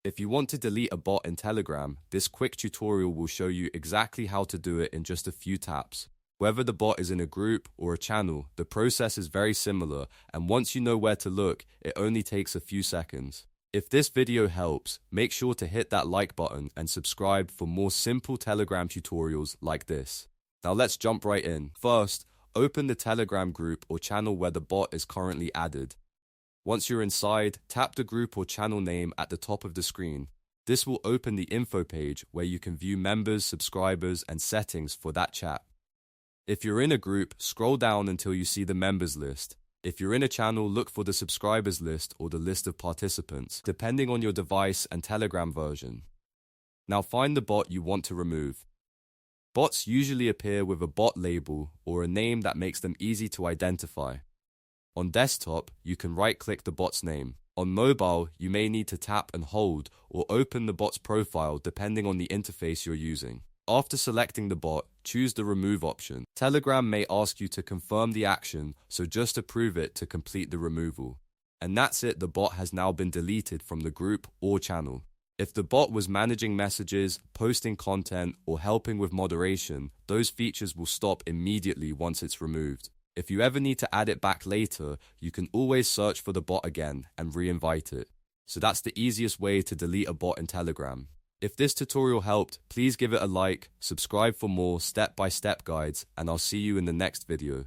If you want to delete a bot in Telegram, this quick tutorial will show you exactly how to do it in just a few taps. Whether the bot is in a group or a channel, the process is very similar, and once you know where to look, it only takes a few seconds. If this video helps, make sure to hit that like button and subscribe for more simple Telegram tutorials like this. Now let's jump right in. First, open the Telegram group or channel where the bot is currently added. Once you're inside, tap the group or channel name at the top of the screen. This will open the info page where you can view members, subscribers, and settings for that chat. If you're in a group, scroll down until you see the members list. If you're in a channel, look for the subscribers list or the list of participants, depending on your device and Telegram version. Now find the bot you want to remove. Bots usually appear with a bot label or a name that makes them easy to identify. On desktop, you can right-click the bot's name. On mobile, you may need to tap and hold or open the bot's profile depending on the interface you're using. After selecting the bot, choose the remove option. Telegram may ask you to confirm the action, so just approve it to complete the removal. And that's it, the bot has now been deleted from the group or channel. If the bot was managing messages, posting content, or helping with moderation, those features will stop immediately once it's removed. If you ever need to add it back later, you can always search for the bot again and re-invite it. So that's the easiest way to delete a bot in Telegram. If this tutorial helped, please give it a like, subscribe for more step-by-step guides, and I'll see you in the next video.